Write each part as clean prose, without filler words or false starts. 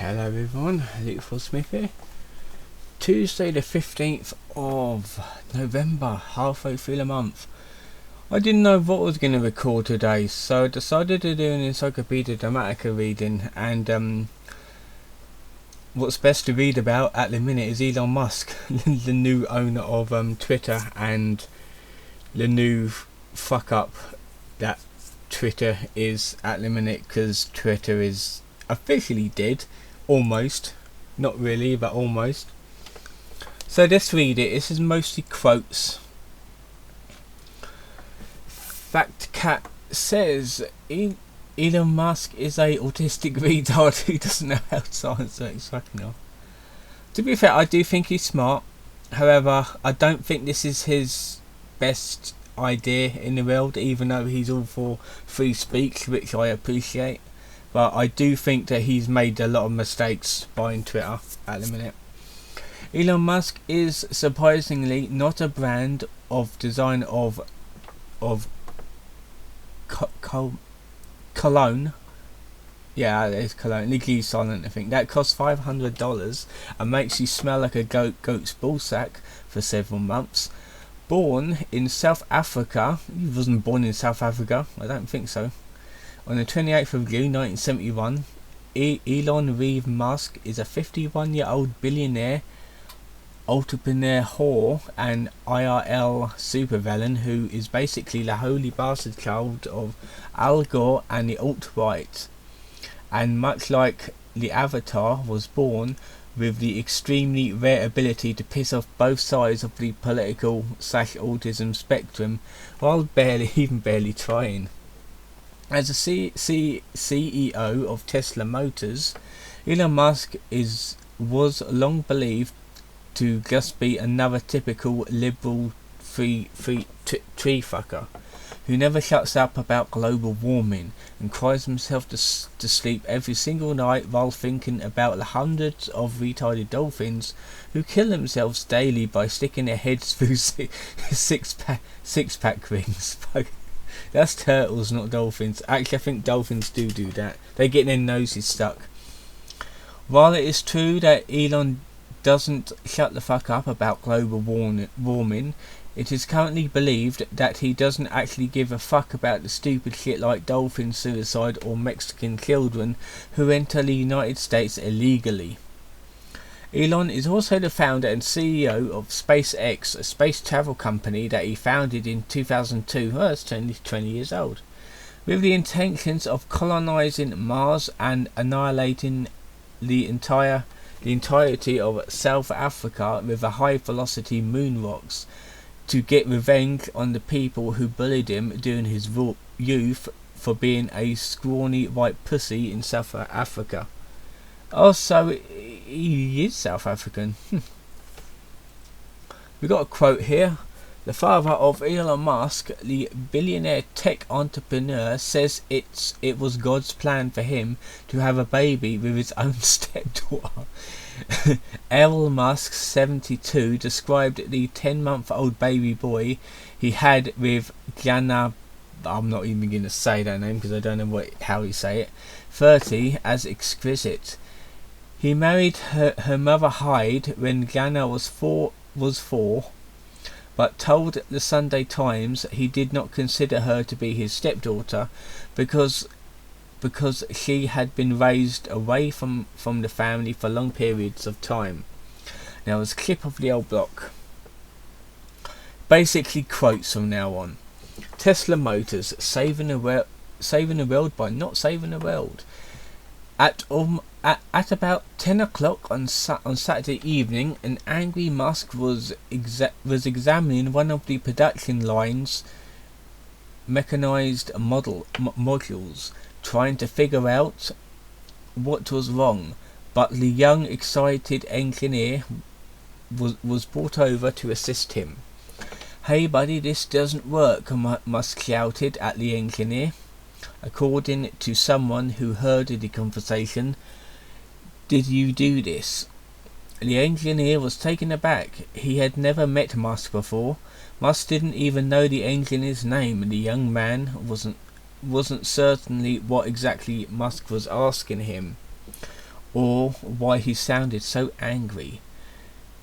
Hello everyone, Luke Smith here. Tuesday the 15th of November, halfway through the month. I didn't know what I was going to record today, so I decided to do an Encyclopedia Dramatica reading, and what's best to read about at the minute is Elon Musk, the new owner of Twitter, and the new fuck up that Twitter is at the minute, because Twitter is officially dead. Almost, not really, but almost. So let's read it. This is mostly quotes. Fact Cat says Elon Musk is a autistic retard who doesn't know how science works. Fucking hell. To be fair, I do think he's smart. However, I don't think this is his best idea in the world, even though he's all for free speech, which I appreciate. But I do think that he's made a lot of mistakes buying Twitter at the minute. Elon Musk is surprisingly not a brand of design of cologne. Yeah, it's cologne. Legally silent, I think. That costs $500 and makes you smell like a goat's ballsack for several months. Born in South Africa. He wasn't born in South Africa. I don't think so. On the 28th of June 1971, Elon Reeve Musk is a 51-year-old billionaire, entrepreneur whore, and IRL supervillain who is basically the holy bastard child of Al Gore and the alt-right, and much like the Avatar, was born with the extremely rare ability to piss off both sides of the political/autism spectrum while barely trying. As a CEO of Tesla Motors, Elon Musk was long believed to just be another typical liberal tree fucker who never shuts up about global warming and cries himself to sleep every single night while thinking about the hundreds of retarded dolphins who kill themselves daily by sticking their heads through six-pack rings. That's turtles, not dolphins. Actually, I think dolphins do that. They get their noses stuck. While it is true that Elon doesn't shut the fuck up about global warming, it is currently believed that he doesn't actually give a fuck about the stupid shit like dolphin suicide or Mexican children who enter the United States illegally. Elon is also the founder and CEO of SpaceX, a space travel company that he founded in 2002. Well, that's 20 years old. With the intentions of colonizing Mars and annihilating the entirety of South Africa with the high-velocity moon rocks to get revenge on the people who bullied him during his youth for being a scrawny white pussy in South Africa. Also, he is South African. We got a quote here. The father of Elon Musk, the billionaire tech entrepreneur, says it was God's plan for him to have a baby with his own stepdaughter. Elon Musk, 72, described the 10-month-old baby boy he had with Jana. I'm not even going to say that name because I don't know how he say it. 30, as exquisite. He married her mother Hyde when Jana was four, but told the Sunday Times he did not consider her to be his stepdaughter because she had been raised away from the family for long periods of time. Now, as a clip of the old block. Basically quotes from now on. Tesla Motors, saving the world by not saving the world. At about 10 o'clock on Saturday evening, an angry Musk was examining one of the production line's mechanized modules, trying to figure out what was wrong, but the young, excited engineer was brought over to assist him. "Hey buddy, this doesn't work," Musk shouted at the engineer. According to someone who heard the conversation, "Did you do this?" The engineer was taken aback. He had never met Musk before. Musk didn't even know the engineer's name, and the young man wasn't certainly what exactly Musk was asking him. or why he sounded so angry.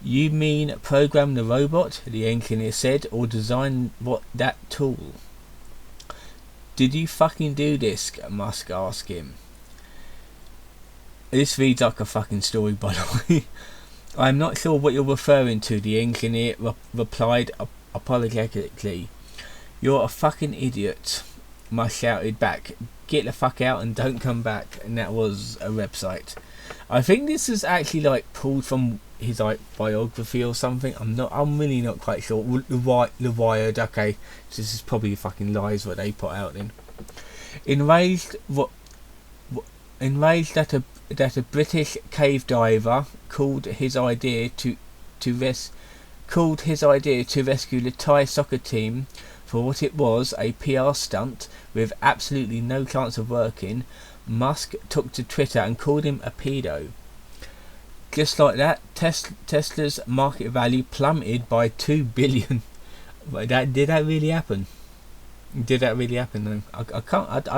You mean program the robot, the engineer said, or design that tool? Did you fucking do this? Musk asked him. This reads like a fucking story, by the way. I'm not sure what you're referring to, the engineer replied apologetically. You're a fucking idiot, Musk shouted back. Get the fuck out and don't come back. And that was a website. I think this is actually like pulled from his like biography or something. I'm really not quite sure. The Wired, okay. So this is probably fucking lies what they put out then. Enraged that a British cave diver called his idea to rescue the Thai soccer team for what it was, a PR stunt with absolutely no chance of working, Musk took to Twitter and called him a pedo. Just like that, Tesla's market value plummeted by $2 billion. Did that really happen? Did that really happen though? I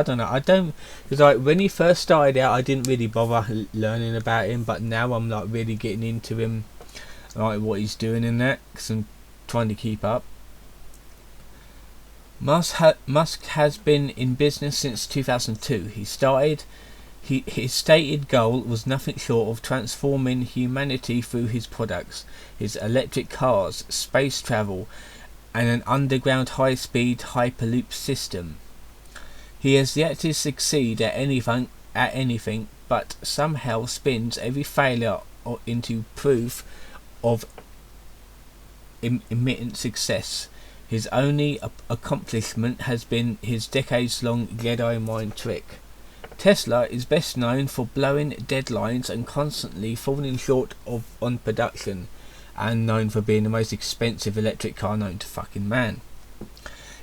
don't know. I don't, because like when he first started out, I didn't really bother learning about him, but now I'm like really getting into him, like what he's doing in that, because I'm trying to keep up. Musk has been in business since 2002. His stated goal was nothing short of transforming humanity through his products, his electric cars, space travel, and an underground high-speed hyperloop system. He has yet to succeed at anything, but somehow spins every failure into proof of imminent success. His only accomplishment has been his decades-long Jedi mind trick. Tesla is best known for blowing deadlines and constantly falling short on production, and known for being the most expensive electric car known to fucking man.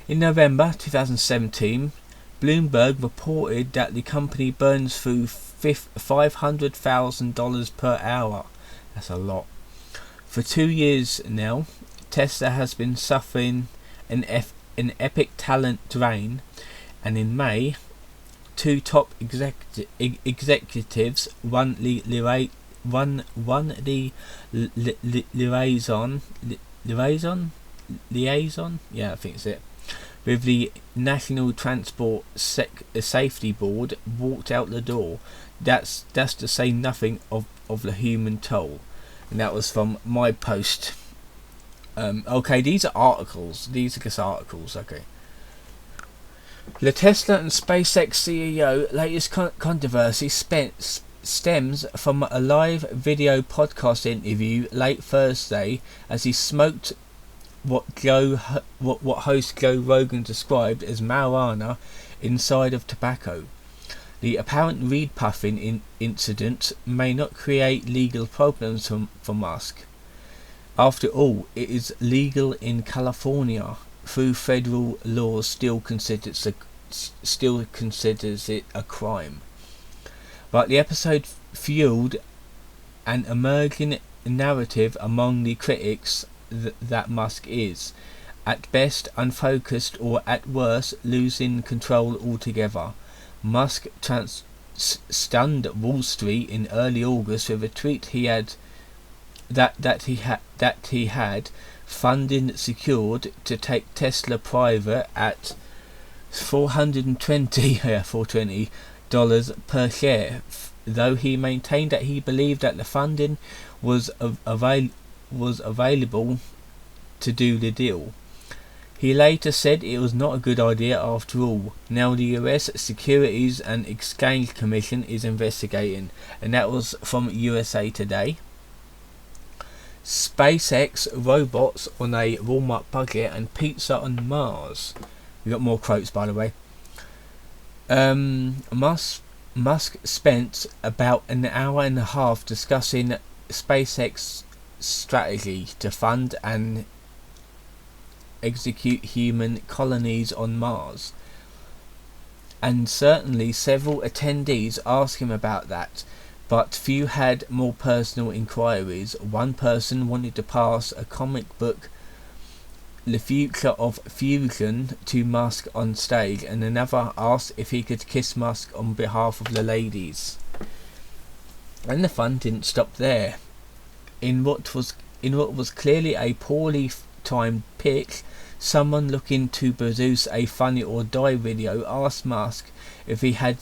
In November 2017, Bloomberg reported that the company burns through $500,000 per hour. That's a lot. For 2 years now, Tesla has been suffering an epic talent drain, and in May, 2 top executives, one the liaison, yeah, I think it's it, with the National Transport Safety Board, walked out the door. That's to say nothing of the human toll. And that was from my post. Okay, these are articles. These are just articles. Okay. The Tesla and SpaceX CEO latest controversy stems from a live video podcast interview late Thursday as he smoked what host Joe Rogan described as marijuana inside of tobacco. The apparent weed puffing incident may not create legal problems for Musk. After all, it is legal in California. Through federal laws, still considers it a crime. But the episode fueled an emerging narrative among the critics that Musk is, at best, unfocused, or at worst, losing control altogether. Musk stunned Wall Street in early August with a tweet he had funding secured to take Tesla private at $420 per share, though he maintained that he believed that the funding was available to do the deal. He later said it was not a good idea after all. Now the US Securities and Exchange Commission is investigating, and that was from USA Today. SpaceX robots on a Walmart budget and pizza on Mars. We got more quotes, by the way. Musk spent about an hour and a half discussing SpaceX strategy to fund and execute human colonies on Mars, and certainly several attendees asked him about that, but few had more personal inquiries. One person wanted to pass a comic book, The Future of Fusion, to Musk on stage, and another asked if he could kiss Musk on behalf of the ladies. And the fun didn't stop there. In what was clearly a poorly timed pitch, someone looking to produce a funny or die video asked Musk if he'd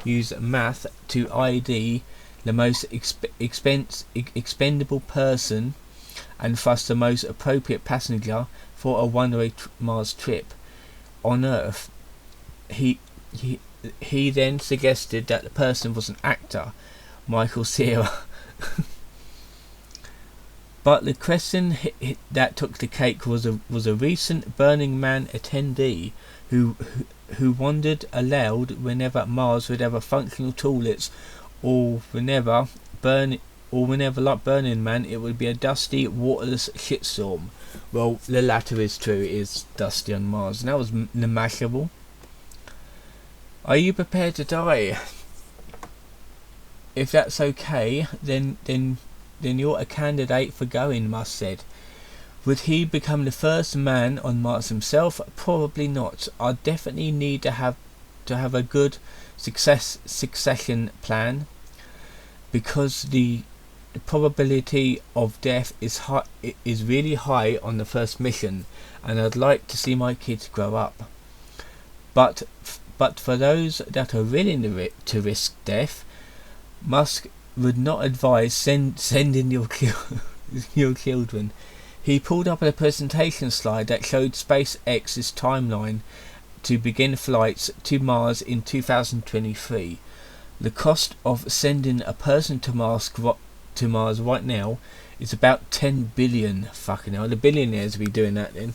use math to ID the most expendable person and thus the most appropriate passenger for a one-way Mars trip on Earth. He then suggested that the person was an actor, Michael Cera. But the question that took the cake was a recent Burning Man attendee who wondered aloud whenever Mars would have a functional toilets, or whenever like Burning Man it would be a dusty, waterless shitstorm. Well, the latter is true. It is dusty on Mars, and that was imaginable. Are you prepared to die? If that's okay, then you're a candidate for going, Musk said. Would he become the first man on Mars himself? Probably not. I definitely need to have a good succession plan, because the probability of death is really high on the first mission, and I'd like to see my kids grow up. But for those that are willing to risk death, Musk would not advise sending your children. He pulled up a presentation slide that showed SpaceX's timeline to begin flights to Mars in 2023. The cost of sending a person to Mars right now is about 10 billion. Fucking hell, the billionaires will be doing that then,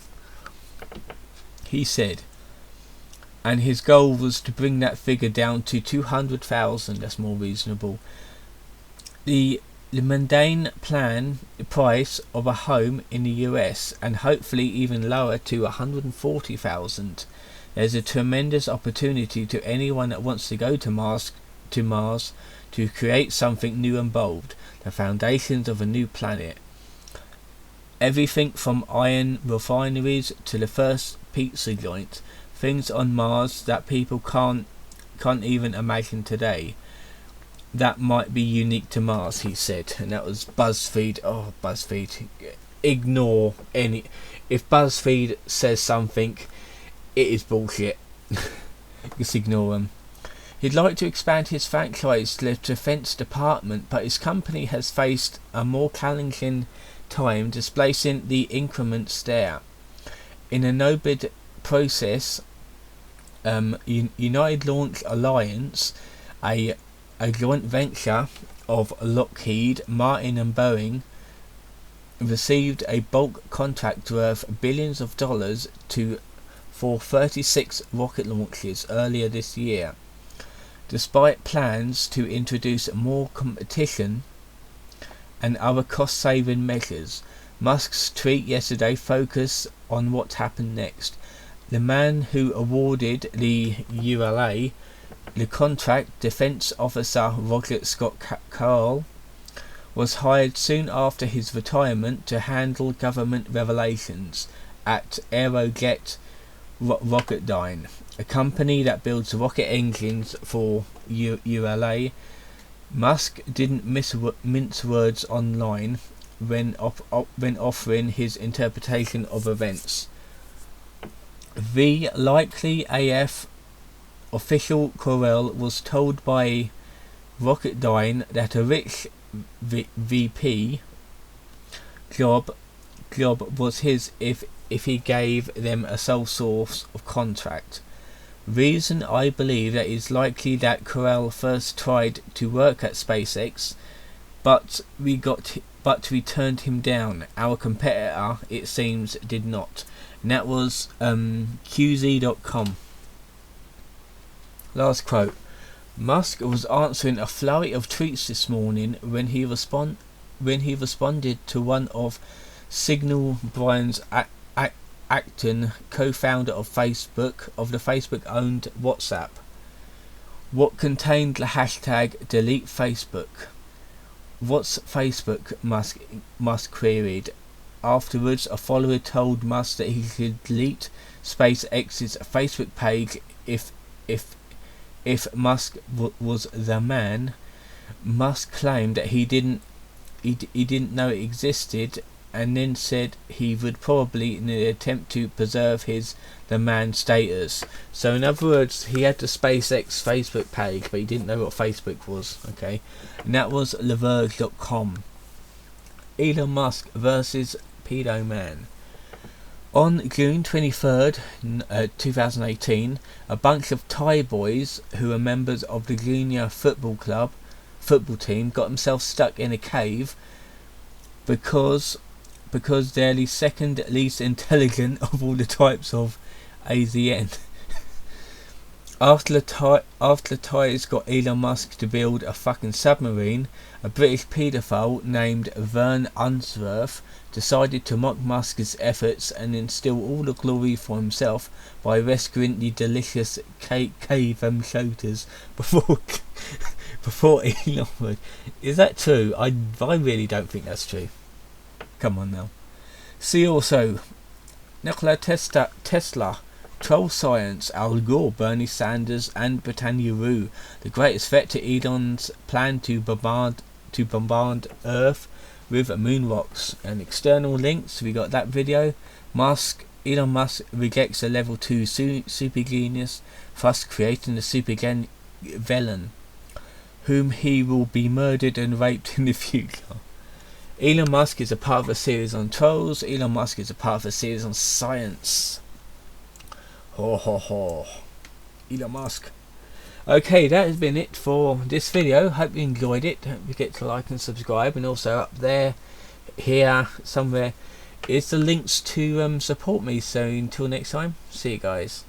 he said. And his goal was to bring that figure down to 200,000. That's more reasonable. The mundane price of a home in the US, and hopefully even lower to 140,000. There's a tremendous opportunity to anyone that wants to go to Mars to create something new and bold, the foundations of a new planet. Everything from iron refineries to the first pizza joint, things on Mars that people can't even imagine today. That might be unique to Mars, he said. And that was BuzzFeed. Oh, BuzzFeed. Ignore any... If BuzzFeed says something, it is bullshit. Just ignore them. He'd like to expand his franchise to the Defense Department, but his company has faced a more challenging time displacing the increments there. In a no-bid process, United Launch Alliance, a joint venture of Lockheed Martin and Boeing, received a bulk contract worth billions of dollars for 36 rocket launches earlier this year. Despite plans to introduce more competition and other cost-saving measures, Musk's tweet yesterday focused on what happened next. The man who awarded the ULA the contract, Defense Officer Roger Scott Carl, was hired soon after his retirement to handle government revelations at Aerojet Rocketdyne, a company that builds rocket engines for ULA. Musk didn't mince words online when offering his interpretation of events. The likely AF official Corel was told by Rocketdyne that a rich VP job was his if he gave them a sole source of contract. Reason I believe that it's likely that Corel first tried to work at SpaceX, but we turned him down. Our competitor, it seems, did not. And that was QZ.com. Last quote. Musk was answering a flurry of tweets this morning when he responded to one of Signal Brian's Acton, co-founder of the Facebook-owned WhatsApp. What contained the hashtag delete Facebook? What's Facebook? Musk queried. Afterwards, a follower told Musk that he could delete SpaceX's Facebook page if if Musk was the man. Musk claimed that he didn't know it existed, and then said he would probably in an attempt to preserve the man status. So in other words, he had the SpaceX Facebook page, but he didn't know what Facebook was. Okay, and that was leverge.com. Elon Musk versus Pedo Man. On June 23rd, 2018, a bunch of Thai boys who are members of the junior football team got themselves stuck in a cave because they're the second least intelligent of all the types of AZN. After the Thais got Elon Musk to build a fucking submarine, a British paedophile named Vern Unsworth decided to mock Musk's efforts and instill all the glory for himself by rescuing the delicious cave shooters before Elon Musk. Is that true? I really don't think that's true. Come on now. See also Nikola Tesla, Troll Science, Al Gore, Bernie Sanders and Britannia Rue. The greatest threat to Elon's plan to bombard Earth with moon rocks. And external links, we got that video. Elon Musk rejects a level 2 super genius, thus creating a super villain, whom he will be murdered and raped in the future. Elon Musk is a part of a series on trolls. Elon Musk is a part of a series on science. Ho ho ho. Elon Musk. Okay, that has been it for this video. Hope you enjoyed it. Don't forget to like and subscribe, and also up there, here, somewhere, is the links to support me. So until next time, see you guys.